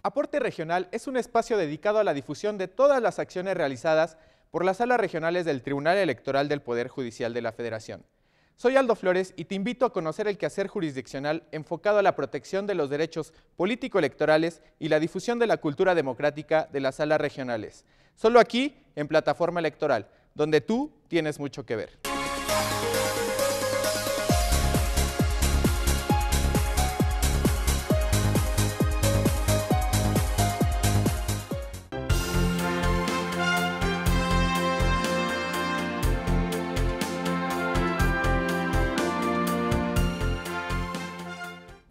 Aporte Regional es un espacio dedicado a la difusión de todas las acciones realizadas por las salas regionales del Tribunal Electoral del Poder Judicial de la Federación. Soy Aldo Flores y te invito a conocer el quehacer jurisdiccional enfocado a la protección de los derechos político-electorales y la difusión de la cultura democrática de las salas regionales. Solo aquí, en Plataforma Electoral, donde tú tienes mucho que ver.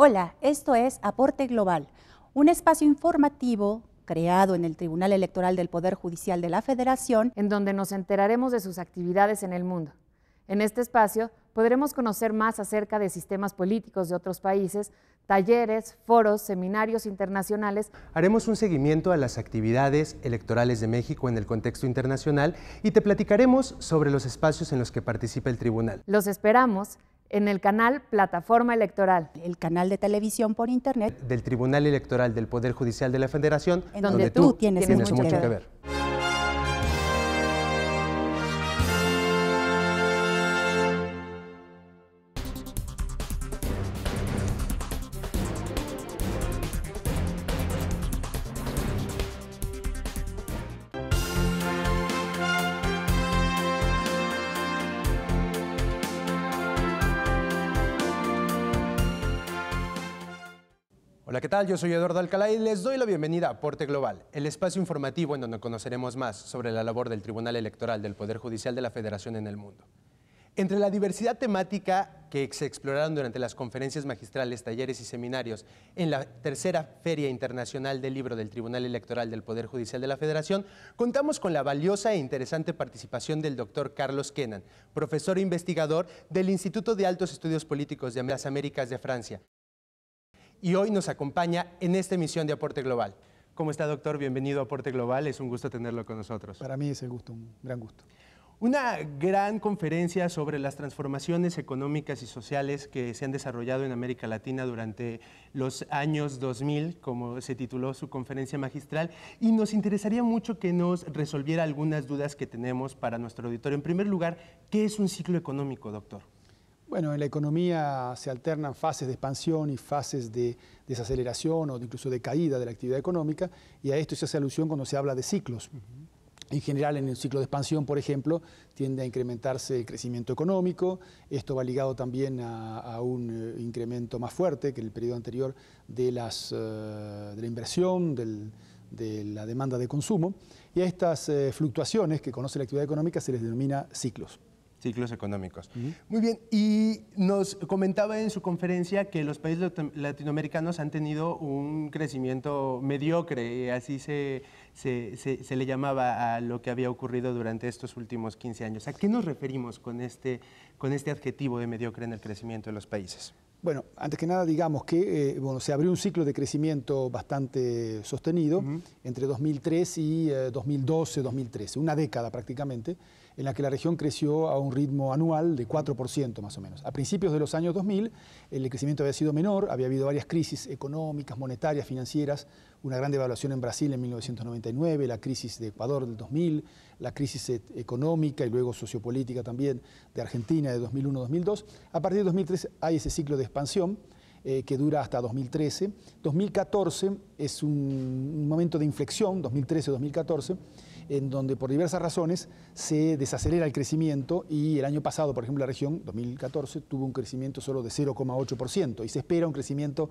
Hola, esto es Aporte Global, un espacio informativo creado en el Tribunal Electoral del Poder Judicial de la Federación, en donde nos enteraremos de sus actividades en el mundo. En este espacio podremos conocer más acerca de sistemas políticos de otros países, talleres, foros, seminarios internacionales. Haremos un seguimiento a las actividades electorales de México en el contexto internacional y te platicaremos sobre los espacios en los que participa el tribunal. Los esperamos en el canal Plataforma Electoral, el canal de televisión por internet del Tribunal Electoral del Poder Judicial de la Federación, en donde tú tienes mucho que ver. Hola, ¿qué tal? Yo soy Eduardo Alcalá y les doy la bienvenida a Aporte Global, el espacio informativo en donde conoceremos más sobre la labor del Tribunal Electoral del Poder Judicial de la Federación en el mundo. Entre la diversidad temática que se exploraron durante las conferencias magistrales, talleres y seminarios en la tercera Feria Internacional del Libro del Tribunal Electoral del Poder Judicial de la Federación, contamos con la valiosa e interesante participación del doctor Carlos Kenan, profesor e investigador del Instituto de Altos Estudios Políticos de las Américas de Francia. Y hoy nos acompaña en esta emisión de Aporte Global. ¿Cómo está, doctor? Bienvenido a Aporte Global. Es un gusto tenerlo con nosotros. Para mí es el gusto, un gran gusto. Una gran conferencia sobre las transformaciones económicas y sociales que se han desarrollado en América Latina durante los años 2000, como se tituló su conferencia magistral, y nos interesaría mucho que nos resolviera algunas dudas que tenemos para nuestro auditorio. En primer lugar, ¿qué es un ciclo económico, doctor? Bueno, en la economía se alternan fases de expansión y fases de desaceleración o incluso de caída de la actividad económica, y a esto se hace alusión cuando se habla de ciclos. En general, en el ciclo de expansión, por ejemplo, tiende a incrementarse el crecimiento económico. Esto va ligado también a un incremento más fuerte que el periodo anterior de la inversión, de la demanda de consumo. Y a estas fluctuaciones que conoce la actividad económica se les denomina ciclos. Ciclos económicos. Muy bien, y nos comentaba en su conferencia que los países latinoamericanos han tenido un crecimiento mediocre, así se le llamaba a lo que había ocurrido durante estos últimos 15 años. ¿A qué nos referimos con este adjetivo de mediocre en el crecimiento de los países? Bueno, antes que nada digamos que se abrió un ciclo de crecimiento bastante sostenido entre 2003 y 2012-2013, una década prácticamente, en la que la región creció a un ritmo anual de 4% más o menos. A principios de los años 2000 el crecimiento había sido menor, había habido varias crisis económicas, monetarias, financieras, una gran devaluación en Brasil en 1999, la crisis de Ecuador del 2000, la crisis económica y luego sociopolítica también de Argentina de 2001-2002. A partir de 2003 hay ese ciclo de expansión que dura hasta 2013. 2014 es un momento de inflexión, 2013-2014, en donde por diversas razones se desacelera el crecimiento y el año pasado, por ejemplo, la región, 2014, tuvo un crecimiento solo de 0,8% y se espera un crecimiento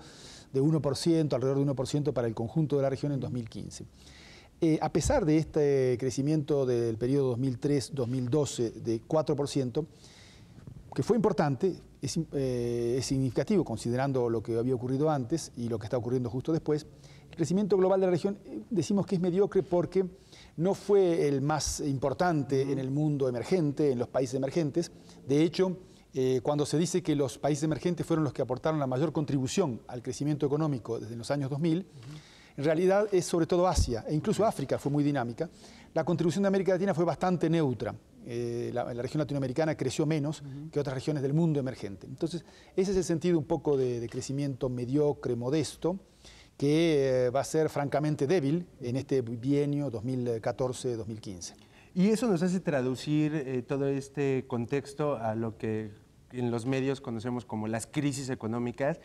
de 1%, alrededor de 1% para el conjunto de la región en 2015. A pesar de este crecimiento del periodo 2003-2012 de 4%, que fue importante, es significativo considerando lo que había ocurrido antes y lo que está ocurriendo justo después, el crecimiento global de la región decimos que es mediocre porque no fue el más importante en el mundo emergente, en los países emergentes. De hecho, cuando se dice que los países emergentes fueron los que aportaron la mayor contribución al crecimiento económico desde los años 2000, en realidad es sobre todo Asia, e incluso África fue muy dinámica. La contribución de América Latina fue bastante neutra. La región latinoamericana creció menos que otras regiones del mundo emergente. Entonces, ese es el sentido un poco de crecimiento mediocre, modesto, que va a ser francamente débil en este bienio 2014-2015. Y eso nos hace traducir todo este contexto a lo que en los medios conocemos como las crisis económicas.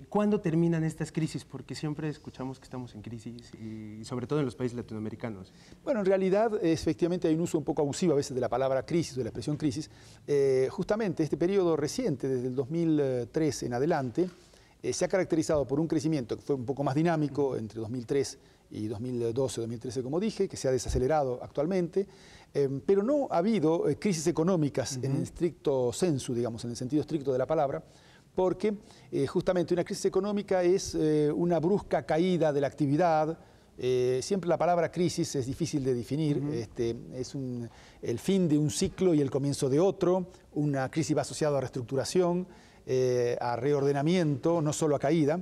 ¿Cuándo terminan estas crisis? Porque siempre escuchamos que estamos en crisis, y sobre todo en los países latinoamericanos. Bueno, en realidad, efectivamente, hay un uso un poco abusivo a veces de la palabra crisis, de la expresión crisis. Justamente este periodo reciente, desde el 2003 en adelante, se ha caracterizado por un crecimiento que fue un poco más dinámico entre 2003 y 2012, 2013, como dije, que se ha desacelerado actualmente, pero no ha habido crisis económicas en el estricto sensu, digamos, en el sentido estricto de la palabra, porque justamente una crisis económica es una brusca caída de la actividad. Siempre la palabra crisis es difícil de definir, es el fin de un ciclo y el comienzo de otro. Una crisis va asociada a reestructuración, a reordenamiento, no solo a caída,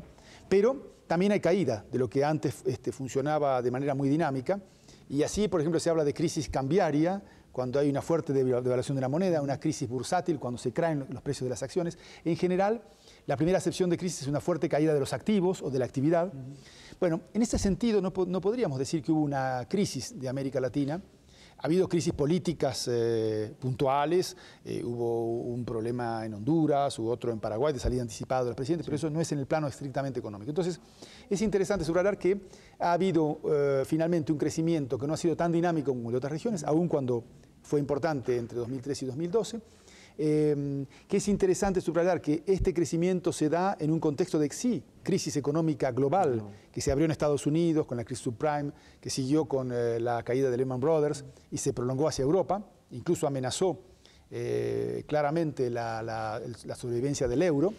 pero también hay caída de lo que antes funcionaba de manera muy dinámica, y así, por ejemplo, se habla de crisis cambiaria cuando hay una fuerte devaluación de la moneda, una crisis bursátil cuando se caen los precios de las acciones. En general, la primera acepción de crisis es una fuerte caída de los activos o de la actividad. Bueno, en ese sentido no podríamos decir que hubo una crisis de América Latina. Ha habido crisis políticas puntuales, hubo un problema en Honduras, hubo otro en Paraguay de salida anticipada del presidente, pero eso no es en el plano estrictamente económico. Entonces, es interesante subrayar que ha habido finalmente un crecimiento que no ha sido tan dinámico como en otras regiones, aun cuando fue importante entre 2013 y 2012. Que es interesante subrayar que este crecimiento se da en un contexto de crisis económica global, que se abrió en Estados Unidos con la crisis subprime, que siguió con la caída de Lehman Brothers y se prolongó hacia Europa, incluso amenazó claramente la sobrevivencia del euro,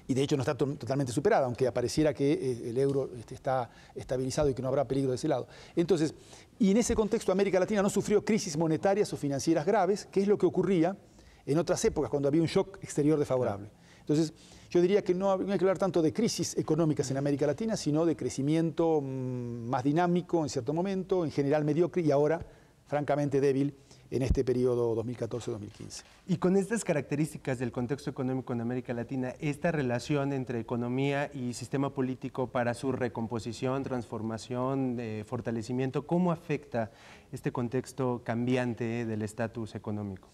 y de hecho no está totalmente superada, aunque apareciera que el euro está estabilizado y que no habrá peligro de ese lado. Entonces, y en ese contexto América Latina no sufrió crisis monetarias o financieras graves, que es lo que ocurría en otras épocas cuando había un shock exterior desfavorable. Entonces, yo diría que no hay que hablar tanto de crisis económicas en América Latina, sino de crecimiento más dinámico en cierto momento, en general mediocre y ahora francamente débil en este periodo 2014-2015. Y con estas características del contexto económico en América Latina, esta relación entre economía y sistema político para su recomposición, transformación, fortalecimiento, ¿cómo afecta este contexto cambiante del estatus económico?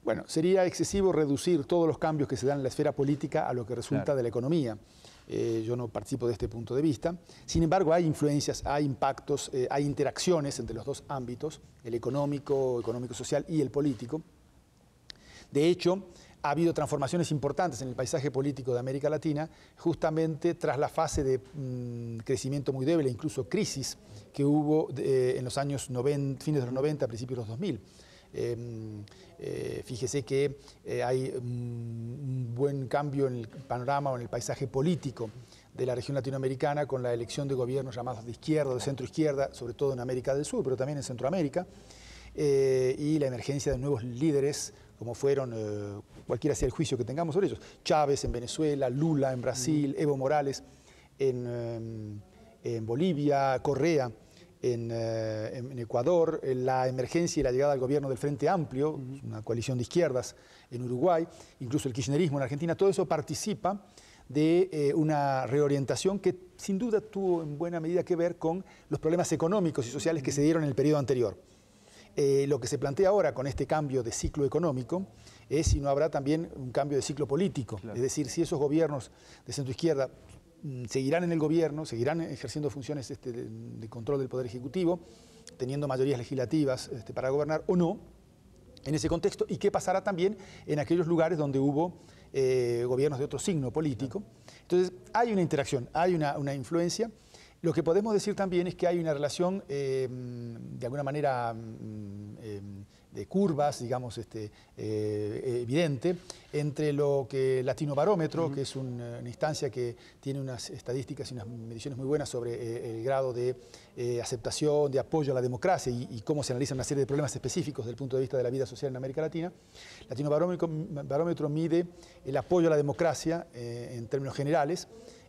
Bueno, sería excesivo reducir todos los cambios que se dan en la esfera política a lo que resulta de la economía. Yo no participo de este punto de vista. Sin embargo, hay influencias, hay impactos, hay interacciones entre los dos ámbitos, el económico-social y el político. De hecho, ha habido transformaciones importantes en el paisaje político de América Latina, justamente tras la fase de crecimiento muy débil e incluso crisis que hubo en los años 90, fines de los 90, principios de los 2000. Fíjese que hay un buen cambio en el panorama o en el paisaje político de la región latinoamericana con la elección de gobiernos llamados de izquierda o de centro-izquierda, sobre todo en América del Sur, pero también en Centroamérica, y la emergencia de nuevos líderes como fueron, cualquiera sea el juicio que tengamos sobre ellos, Chávez en Venezuela, Lula en Brasil, Evo Morales en Bolivia, Correa en Ecuador, la emergencia y la llegada al gobierno del Frente Amplio, una coalición de izquierdas en Uruguay, incluso el kirchnerismo en Argentina, todo eso participa de una reorientación que sin duda tuvo en buena medida que ver con los problemas económicos y sociales que se dieron en el periodo anterior. Lo que se plantea ahora con este cambio de ciclo económico es si no habrá también un cambio de ciclo político, es decir, si esos gobiernos de centro-izquierda seguirán en el gobierno, seguirán ejerciendo funciones de control del Poder Ejecutivo, teniendo mayorías legislativas para gobernar o no, en ese contexto, y qué pasará también en aquellos lugares donde hubo gobiernos de otro signo político. Entonces, hay una interacción, hay una influencia. Lo que podemos decir también es que hay una relación, de alguna manera, de curvas, digamos, evidente, entre lo que Latinobarómetro, que es una instancia que tiene unas estadísticas y unas mediciones muy buenas sobre el grado de aceptación, de apoyo a la democracia y cómo se analizan una serie de problemas específicos desde el punto de vista de la vida social en América Latina. Latinobarómetro mide el apoyo a la democracia en términos generales,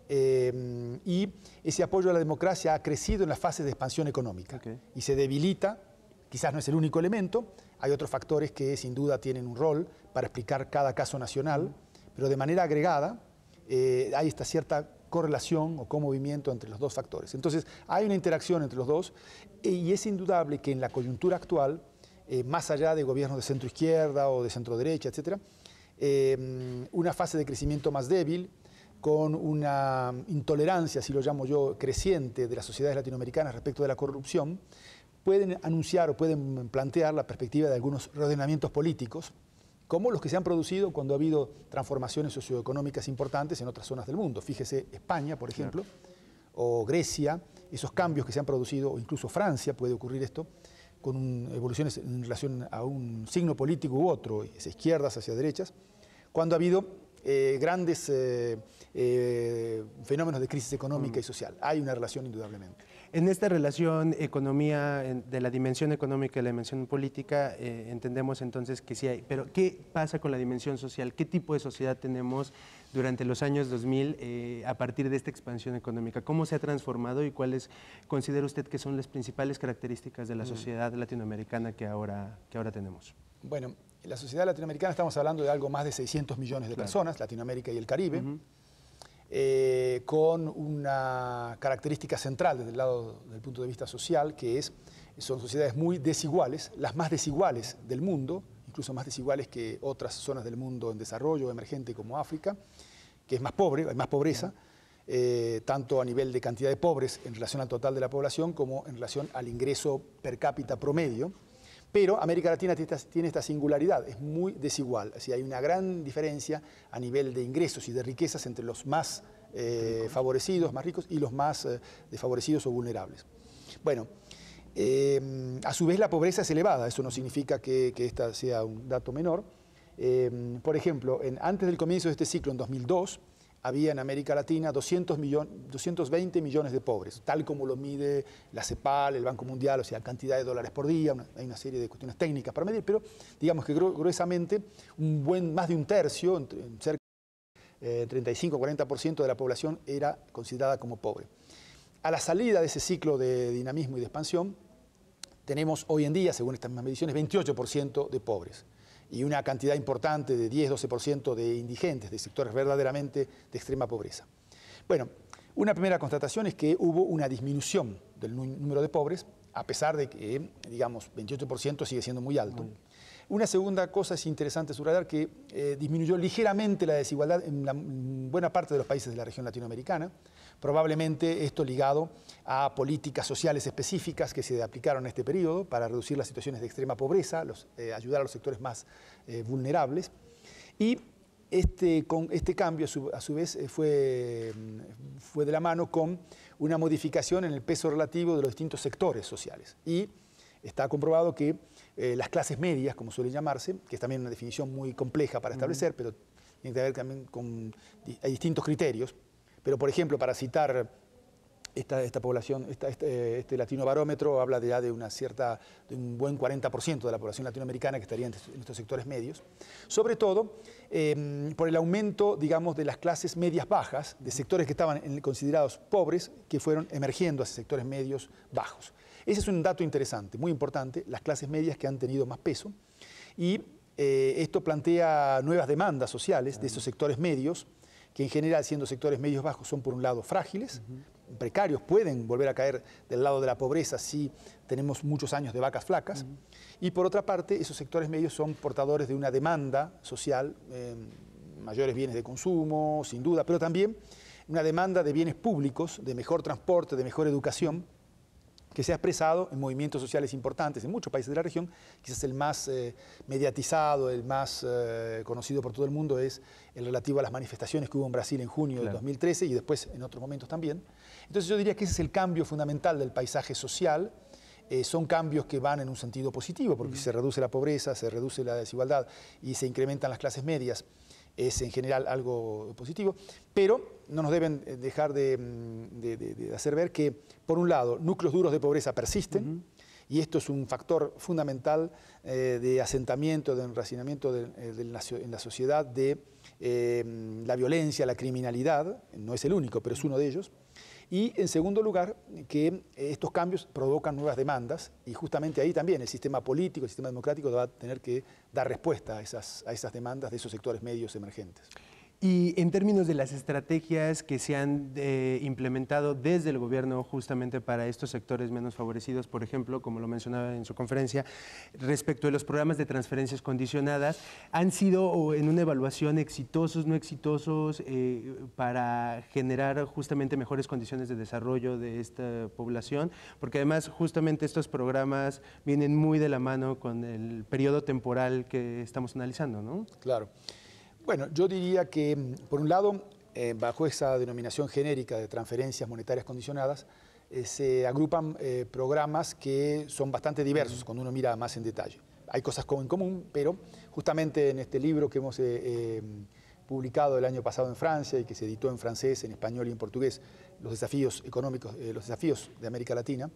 y ese apoyo a la democracia ha crecido en las fases de expansión económica y se debilita, quizás no es el único elemento, hay otros factores que sin duda tienen un rol para explicar cada caso nacional, pero de manera agregada hay esta cierta correlación o comovimiento entre los dos factores. Entonces, hay una interacción entre los dos y es indudable que en la coyuntura actual, más allá de gobiernos de centro-izquierda o de centro-derecha, etc., una fase de crecimiento más débil, con una intolerancia, así lo llamo yo, creciente de las sociedades latinoamericanas respecto de la corrupción, pueden anunciar o pueden plantear la perspectiva de algunos reordenamientos políticos, como los que se han producido cuando ha habido transformaciones socioeconómicas importantes en otras zonas del mundo. Fíjese España, por ejemplo, o Grecia, esos cambios que se han producido, o incluso Francia puede ocurrir esto, con evoluciones en relación a un signo político u otro, hacia izquierdas, hacia derechas, cuando ha habido grandes fenómenos de crisis económica y social. Hay una relación indudablemente. En esta relación economía, de la dimensión económica y la dimensión política, entendemos entonces que sí hay. Pero ¿qué pasa con la dimensión social? ¿Qué tipo de sociedad tenemos durante los años 2000 a partir de esta expansión económica? ¿Cómo se ha transformado y cuáles considera usted que son las principales características de la sociedad latinoamericana que ahora tenemos? Bueno, en la sociedad latinoamericana estamos hablando de algo más de 600 millones de personas, Latinoamérica y el Caribe, con una característica central desde el lado del punto de vista social, que son sociedades muy desiguales, las más desiguales del mundo, incluso más desiguales que otras zonas del mundo en desarrollo, emergente como África, que es más pobre, hay más pobreza, tanto a nivel de cantidad de pobres en relación al total de la población como en relación al ingreso per cápita promedio. Pero América Latina tiene esta singularidad, es muy desigual. Así, hay una gran diferencia a nivel de ingresos y de riquezas entre los más favorecidos, más ricos, y los más desfavorecidos o vulnerables. Bueno, a su vez la pobreza es elevada, eso no significa que esta sea un dato menor. Por ejemplo, antes del comienzo de este ciclo, en 2002, había en América Latina 220 millones de pobres, tal como lo mide la CEPAL, el Banco Mundial, o sea, cantidad de dólares por día, hay una serie de cuestiones técnicas para medir, pero digamos que gruesamente más de un tercio, cerca de 35-40% de la población era considerada como pobre. A la salida de ese ciclo de dinamismo y de expansión, tenemos hoy en día, según estas mismas mediciones, 28% de pobres y una cantidad importante de 10-12% de indigentes, de sectores verdaderamente de extrema pobreza. Bueno, una primera constatación es que hubo una disminución del número de pobres, a pesar de que, digamos, 28% sigue siendo muy alto. Una segunda cosa es interesante subrayar que disminuyó ligeramente la desigualdad en buena parte de los países de la región latinoamericana, probablemente esto ligado a políticas sociales específicas que se aplicaron en este periodo para reducir las situaciones de extrema pobreza, ayudar a los sectores más vulnerables. Y este cambio, a su vez, fue de la mano con una modificación en el peso relativo de los distintos sectores sociales. Y está comprobado que las clases medias, como suele llamarse, que es también una definición muy compleja para establecer, pero tiene que ver también hay distintos criterios. Pero, por ejemplo, para citar esta población, este latino barómetro habla ya de un buen 40% de la población latinoamericana que estaría en estos sectores medios, sobre todo por el aumento, digamos, de las clases medias bajas, de sectores que estaban considerados pobres, que fueron emergiendo hacia sectores medios bajos. Ese es un dato interesante, muy importante, las clases medias que han tenido más peso, y esto plantea nuevas demandas sociales de esos sectores medios, que en general, siendo sectores medios bajos, son por un lado frágiles, precarios, pueden volver a caer del lado de la pobreza si tenemos muchos años de vacas flacas, y por otra parte, esos sectores medios son portadores de una demanda social, mayores bienes de consumo, sin duda, pero también una demanda de bienes públicos, de mejor transporte, de mejor educación, que se ha expresado en movimientos sociales importantes en muchos países de la región. Quizás el más mediatizado, el más conocido por todo el mundo es el relativo a las manifestaciones que hubo en Brasil en junio del 2013 y después en otros momentos también. Entonces yo diría que ese es el cambio fundamental del paisaje social. Son cambios que van en un sentido positivo, porque se reduce la pobreza, se reduce la desigualdad y se incrementan las clases medias. Es en general algo positivo, pero no nos deben dejar de hacer ver que, por un lado, núcleos duros de pobreza persisten, y esto es un factor fundamental de asentamiento, de enracinamiento en la sociedad de la violencia, la criminalidad, no es el único, pero es uno de ellos. Y, en segundo lugar, que estos cambios provocan nuevas demandas y justamente ahí también el sistema político, el sistema democrático va a tener que dar respuesta a esas demandas de esos sectores medios emergentes. Y en términos de las estrategias que se han implementado desde el gobierno justamente para estos sectores menos favorecidos, por ejemplo, como lo mencionaba en su conferencia, respecto de los programas de transferencias condicionadas, ¿han sido en una evaluación exitosos, no exitosos, para generar justamente mejores condiciones de desarrollo de esta población? Porque además justamente estos programas vienen muy de la mano con el periodo temporal que estamos analizando, ¿no? Claro. Bueno, yo diría que, por un lado, bajo esa denominación genérica de transferencias monetarias condicionadas, se agrupan programas que son bastante diversos cuando uno mira más en detalle. Hay cosas en común, pero justamente en este libro que hemos publicado el año pasado en Francia y que se editó en francés, en español y en portugués, los desafíos económicos, los desafíos de América Latina,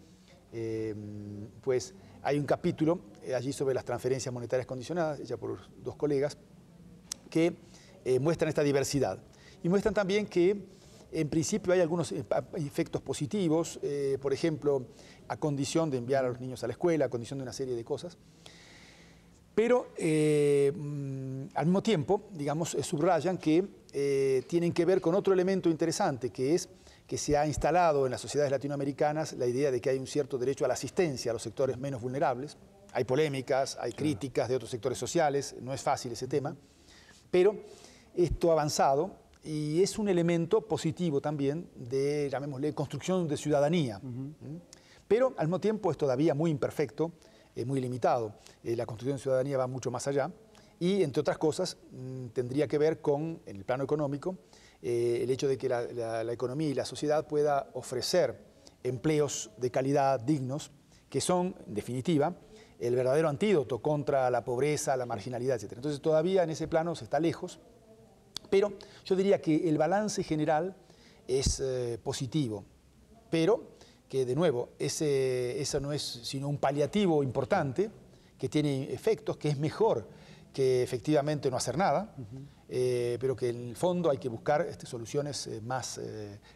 pues hay un capítulo allí sobre las transferencias monetarias condicionadas, hecha por dos colegas, que muestran esta diversidad y muestran también que en principio hay algunos efectos positivos, por ejemplo, a condición de enviar a los niños a la escuela, a condición de una serie de cosas, pero al mismo tiempo, digamos, subrayan que tienen que ver con otro elemento interesante, que es que se ha instalado en las sociedades latinoamericanas la idea de que hay un cierto derecho a la asistencia a los sectores menos vulnerables. Hay polémicas, hay críticas de otros sectores sociales, no es fácil ese tema. Pero esto ha avanzado y es un elemento positivo también de, llamémosle, construcción de ciudadanía. Pero al mismo tiempo es todavía muy imperfecto, muy limitado. La construcción de ciudadanía va mucho más allá y, entre otras cosas, tendría que ver con, en el plano económico, el hecho de que la economía y la sociedad pueda ofrecer empleos de calidad dignos, que son, en definitiva, el verdadero antídoto contra la pobreza, la marginalidad, etc. Entonces todavía en ese plano se está lejos, pero yo diría que el balance general es positivo, pero que de nuevo eso no es sino un paliativo importante que tiene efectos, que es mejor que efectivamente no hacer nada, pero que en el fondo hay que buscar soluciones más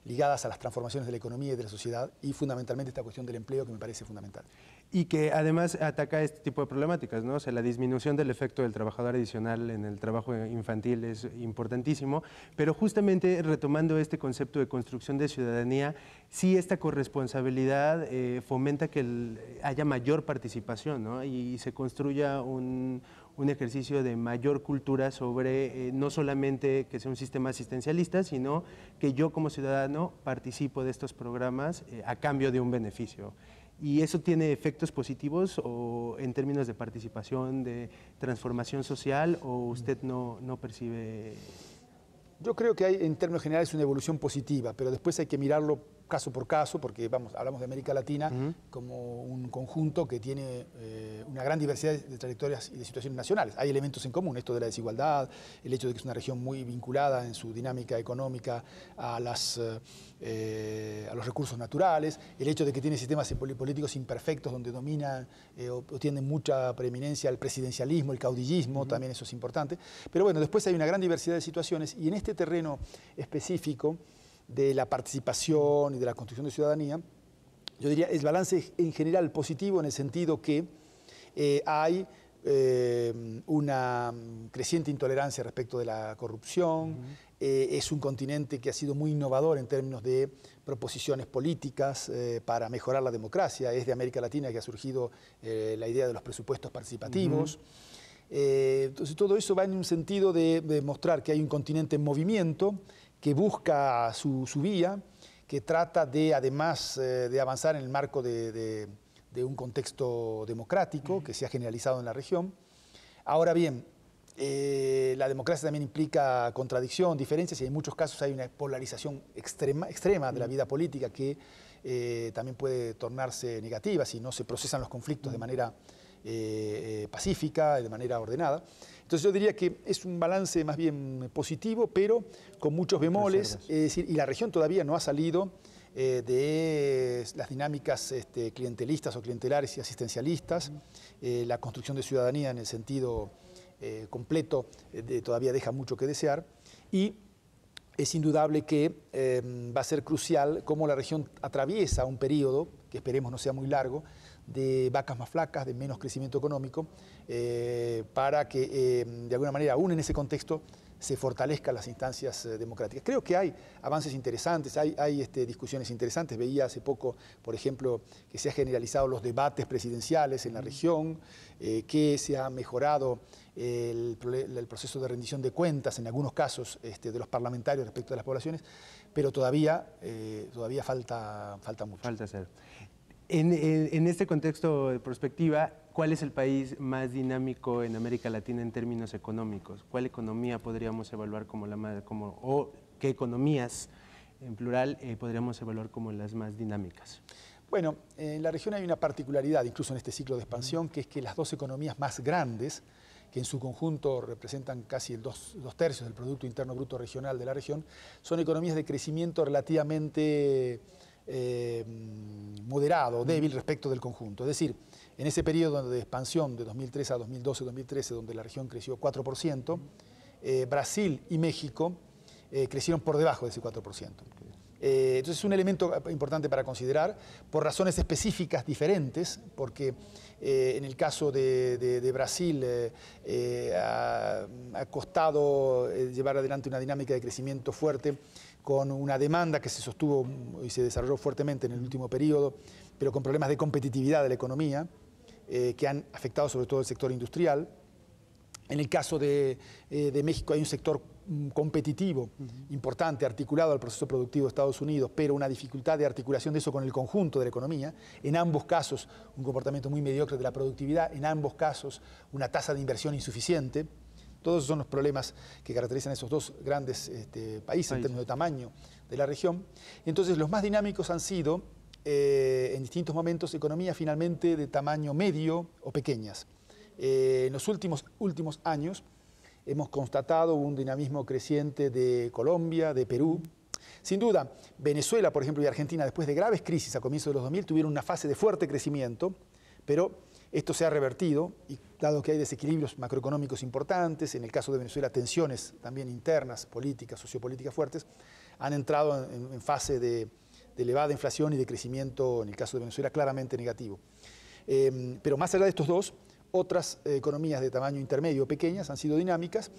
ligadas a las transformaciones de la economía y de la sociedad y fundamentalmente esta cuestión del empleo que me parece fundamental. Y que además ataca este tipo de problemáticas, ¿no? O sea, la disminución del efecto del trabajador adicional en el trabajo infantil es importantísimo, pero justamente retomando este concepto de construcción de ciudadanía, sí esta corresponsabilidad fomenta que haya mayor participación, ¿no? Y se construya un ejercicio de mayor cultura sobre no solamente que sea un sistema asistencialista, sino que yo como ciudadano participo de estos programas a cambio de un beneficio. ¿Y eso tiene efectos positivos o en términos de participación, de transformación social, o usted no percibe? Yo creo que hay, en términos generales, una evolución positiva, pero después hay que mirarlo caso por caso, porque hablamos de América Latina como un conjunto que tiene una gran diversidad de trayectorias y de situaciones nacionales. Hay elementos en común, esto de la desigualdad, el hecho de que es una región muy vinculada en su dinámica económica a los recursos naturales, el hecho de que tiene sistemas políticos imperfectos donde domina o tienen mucha preeminencia el presidencialismo, el caudillismo, también eso es importante. Pero bueno, después hay una gran diversidad de situaciones y en este terreno específico de la participación y de la construcción de ciudadanía, yo diría el balance en general positivo en el sentido que hay una creciente intolerancia respecto de la corrupción, es un continente que ha sido muy innovador en términos de proposiciones políticas para mejorar la democracia, es de América Latina que ha surgido la idea de los presupuestos participativos. Entonces todo eso va en un sentido de mostrar que hay un continente en movimiento, que busca su vía, que trata de, además de avanzar en el marco de un contexto democrático que se ha generalizado en la región. Ahora bien, la democracia también implica contradicción, diferencias, y en muchos casos hay una polarización extrema de la vida política que también puede tornarse negativa si no se procesan los conflictos de manera pacífica, de manera ordenada. Entonces yo diría que es un balance más bien positivo, pero con muchos bemoles, es decir, y la región todavía no ha salido de las dinámicas clientelistas o clientelares y asistencialistas. La construcción de ciudadanía en el sentido completo todavía deja mucho que desear y es indudable que va a ser crucial cómo la región atraviesa un periodo, que esperemos no sea muy largo, de vacas más flacas, de menos crecimiento económico, para que de alguna manera, aún en ese contexto, se fortalezcan las instancias democráticas. Creo que hay avances interesantes, hay discusiones interesantes. Veía hace poco, por ejemplo, que se han generalizado los debates presidenciales en la región, que se ha mejorado el proceso de rendición de cuentas en algunos casos de los parlamentarios respecto a las poblaciones, pero todavía falta mucho. Falta hacer. En este contexto de perspectiva, ¿cuál es el país más dinámico en América Latina en términos económicos? ¿Cuál economía podríamos evaluar o qué economías, en plural, podríamos evaluar como las más dinámicas? Bueno, en la región hay una particularidad, incluso en este ciclo de expansión, que es que las dos economías más grandes, que en su conjunto representan casi dos tercios del Producto Interno Bruto Regional de la región, son economías de crecimiento relativamente moderado, débil respecto del conjunto. Es decir, en ese periodo de expansión de 2003 a 2012-2013, donde la región creció 4%, Brasil y México crecieron por debajo de ese 4%. Entonces es un elemento importante para considerar por razones específicas diferentes, porque en el caso de Brasil ha costado llevar adelante una dinámica de crecimiento fuerte con una demanda que se sostuvo y se desarrolló fuertemente en el último periodo, pero con problemas de competitividad de la economía que han afectado sobre todo el sector industrial. En el caso de México hay un sector competitivo importante, articulado al proceso productivo de Estados Unidos, pero una dificultad de articulación de eso con el conjunto de la economía. En ambos casos, un comportamiento muy mediocre de la productividad, en ambos casos, una tasa de inversión insuficiente. Todos esos son los problemas que caracterizan a esos dos grandes países en términos de tamaño de la región. Entonces, los más dinámicos han sido, en distintos momentos, economías finalmente de tamaño medio o pequeñas. En los últimos años hemos constatado un dinamismo creciente de Colombia, de Perú. Sin duda, Venezuela, por ejemplo, y Argentina, después de graves crisis a comienzos de los 2000, tuvieron una fase de fuerte crecimiento, pero esto se ha revertido, y dado que hay desequilibrios macroeconómicos importantes, en el caso de Venezuela tensiones también internas, políticas, sociopolíticas fuertes, han entrado en fase de elevada inflación y de crecimiento, en el caso de Venezuela, claramente negativo. Pero más allá de estos dos, otras economías de tamaño intermedio pequeñas han sido dinámicas.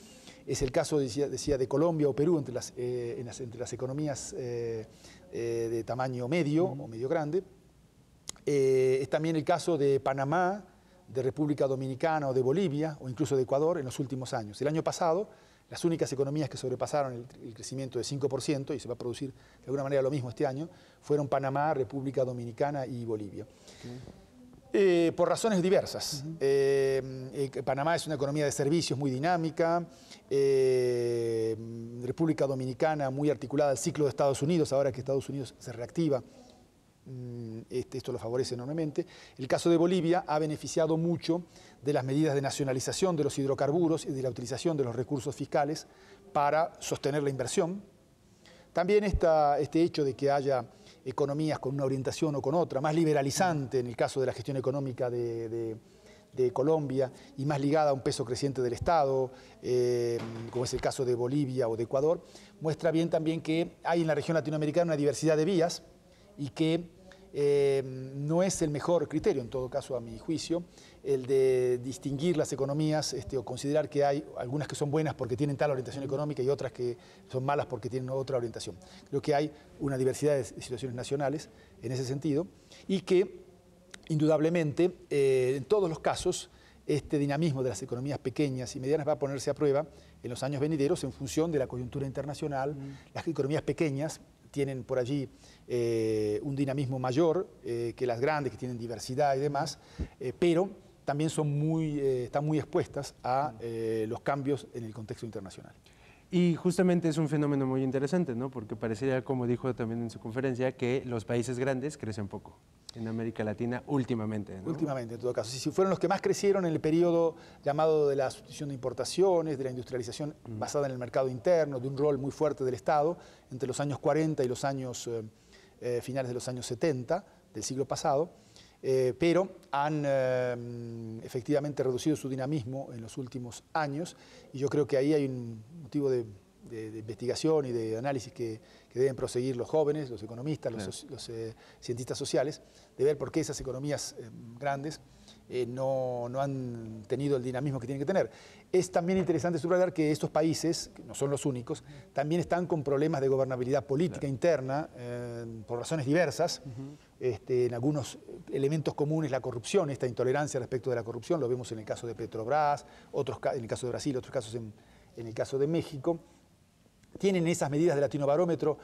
Es el caso, decía, de Colombia o Perú entre las economías de tamaño medio o medio grande. Es también el caso de Panamá, de República Dominicana o de Bolivia, o incluso de Ecuador en los últimos años. El año pasado, las únicas economías que sobrepasaron el crecimiento de 5%, y se va a producir de alguna manera lo mismo este año, fueron Panamá, República Dominicana y Bolivia. Por razones diversas. Panamá es una economía de servicios muy dinámica, República Dominicana muy articulada al ciclo de Estados Unidos, ahora que Estados Unidos se reactiva. Esto lo favorece enormemente. El caso de Bolivia ha beneficiado mucho de las medidas de nacionalización de los hidrocarburos y de la utilización de los recursos fiscales para sostener la inversión. También este hecho de que haya economías con una orientación o con otra, más liberalizante en el caso de la gestión económica de Colombia y más ligada a un peso creciente del Estado, como es el caso de Bolivia o de Ecuador, muestra bien también que hay en la región latinoamericana una diversidad de vías y que no es el mejor criterio, en todo caso a mi juicio, el de distinguir las economías o considerar que hay algunas que son buenas porque tienen tal orientación económica y otras que son malas porque tienen otra orientación. Creo que hay una diversidad de situaciones nacionales en ese sentido y que indudablemente en todos los casos este dinamismo de las economías pequeñas y medianas va a ponerse a prueba en los años venideros en función de la coyuntura internacional. Las economías pequeñas tienen por allí un dinamismo mayor que las grandes, que tienen diversidad y demás, pero también están muy expuestas a los cambios en el contexto internacional. Y justamente es un fenómeno muy interesante, ¿no? Porque parecería, como dijo también en su conferencia, que los países grandes crecen poco en América Latina últimamente, ¿no? Últimamente, en todo caso. Si fueron los que más crecieron en el periodo llamado de la sustitución de importaciones, de la industrialización basada en el mercado interno, de un rol muy fuerte del Estado entre los años 40 y los años finales de los años 70 del siglo pasado, pero han efectivamente reducido su dinamismo en los últimos años y yo creo que ahí hay un motivo de investigación y de análisis que deben proseguir los jóvenes, los economistas, los cientistas sociales, de ver por qué esas economías grandes no han tenido el dinamismo que tienen que tener. Es también interesante subrayar que estos países, que no son los únicos, también están con problemas de gobernabilidad política interna, por razones diversas. En algunos elementos comunes, la corrupción, esta intolerancia respecto de la corrupción, lo vemos en el caso de Petrobras, en el caso de Brasil, otros casos en el caso de México. Tienen esas medidas del Latinobarómetro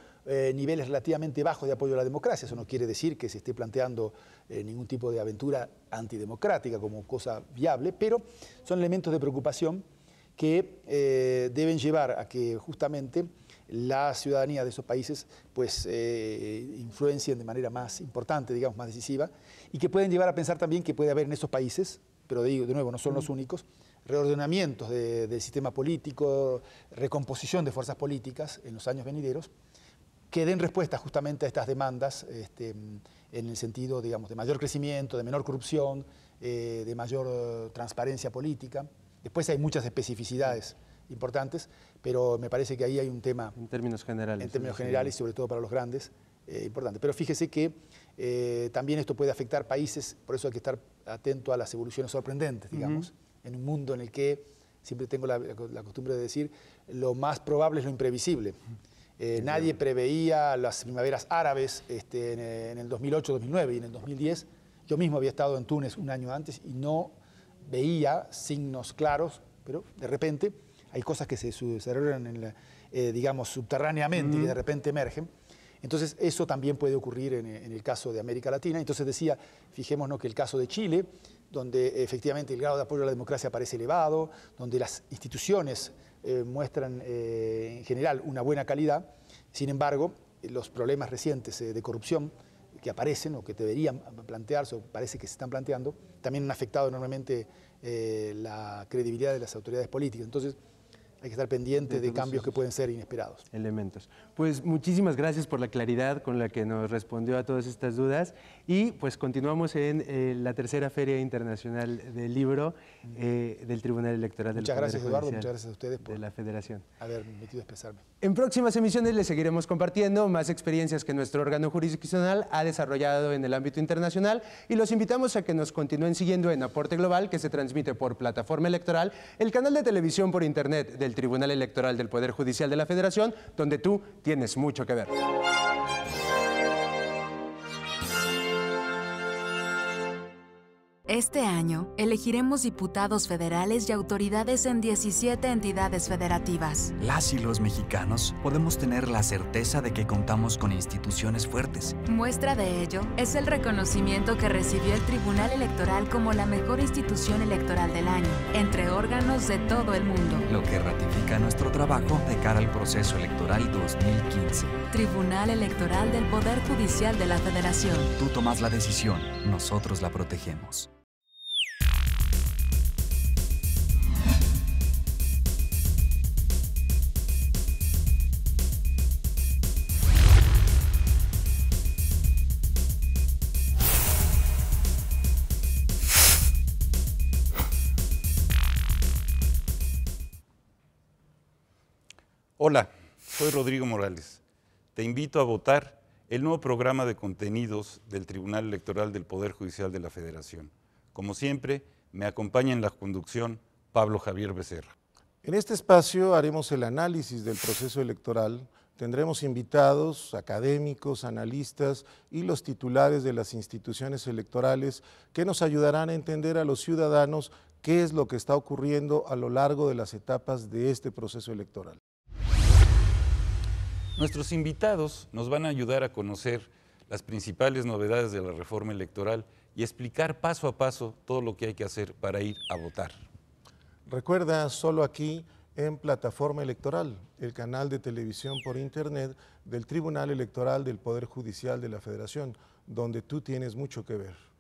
niveles relativamente bajos de apoyo a la democracia. Eso no quiere decir que se esté planteando ningún tipo de aventura antidemocrática como cosa viable, pero son elementos de preocupación que deben llevar a que justamente la ciudadanía de esos países pues, influencien de manera más importante, digamos, más decisiva, y que pueden llevar a pensar también que puede haber en esos países, pero digo de nuevo, no son los únicos, reordenamientos del sistema político, recomposición de fuerzas políticas en los años venideros, que den respuesta justamente a estas demandas en el sentido, digamos, de mayor crecimiento, de menor corrupción, de mayor transparencia política. Después hay muchas especificidades importantes, pero me parece que ahí hay un tema... En términos generales. En términos generales, sobre todo para los grandes, importante. Pero fíjese que también esto puede afectar países, por eso hay que estar atento a las evoluciones sorprendentes, digamos, en un mundo en el que, siempre tengo la costumbre de decir, lo más probable es lo imprevisible. Nadie preveía las primaveras árabes en el 2008-2009 y en el 2010. Yo mismo había estado en Túnez un año antes y no veía signos claros, pero de repente hay cosas que se desarrollan digamos, subterráneamente y de repente emergen. Entonces, eso también puede ocurrir en el caso de América Latina. Entonces decía, fijémonos que el caso de Chile, donde efectivamente el grado de apoyo a la democracia parece elevado, donde las instituciones muestran en general una buena calidad, sin embargo, los problemas recientes de corrupción que aparecen o que deberían plantearse o parece que se están planteando, también han afectado enormemente la credibilidad de las autoridades políticas. Entonces, hay que estar pendiente de cambios que pueden ser inesperados. Elementos. Pues muchísimas gracias por la claridad con la que nos respondió a todas estas dudas y pues continuamos en la tercera Feria Internacional del Libro del Tribunal Electoral del Poder Muchas gracias, Eduardo, Judicial muchas gracias a ustedes por de la Federación. haberme permitido expresarme. En próximas emisiones les seguiremos compartiendo más experiencias que nuestro órgano jurisdiccional ha desarrollado en el ámbito internacional y los invitamos a que nos continúen siguiendo en Aporte Global, que se transmite por Plataforma Electoral, el canal de televisión por internet del Tribunal Electoral del Poder Judicial de la Federación, donde tú tienes mucho que ver. Este año, elegiremos diputados federales y autoridades en 17 entidades federativas. Las y los mexicanos podemos tener la certeza de que contamos con instituciones fuertes. Muestra de ello es el reconocimiento que recibió el Tribunal Electoral como la mejor institución electoral del año, entre órganos de todo el mundo. Lo que ratifica nuestro trabajo de cara al proceso electoral 2015. Tribunal Electoral del Poder Judicial de la Federación. Tú tomas la decisión, nosotros la protegemos. Hola, soy Rodrigo Morales. Te invito a votar el nuevo programa de contenidos del Tribunal Electoral del Poder Judicial de la Federación. Como siempre, me acompaña en la conducción Pablo Javier Becerra. En este espacio haremos el análisis del proceso electoral. Tendremos invitados, académicos, analistas y los titulares de las instituciones electorales que nos ayudarán a entender a los ciudadanos qué es lo que está ocurriendo a lo largo de las etapas de este proceso electoral. Nuestros invitados nos van a ayudar a conocer las principales novedades de la reforma electoral y explicar paso a paso todo lo que hay que hacer para ir a votar. Recuerda, solo aquí en Plataforma Electoral, el canal de televisión por internet del Tribunal Electoral del Poder Judicial de la Federación, donde tú tienes mucho que ver.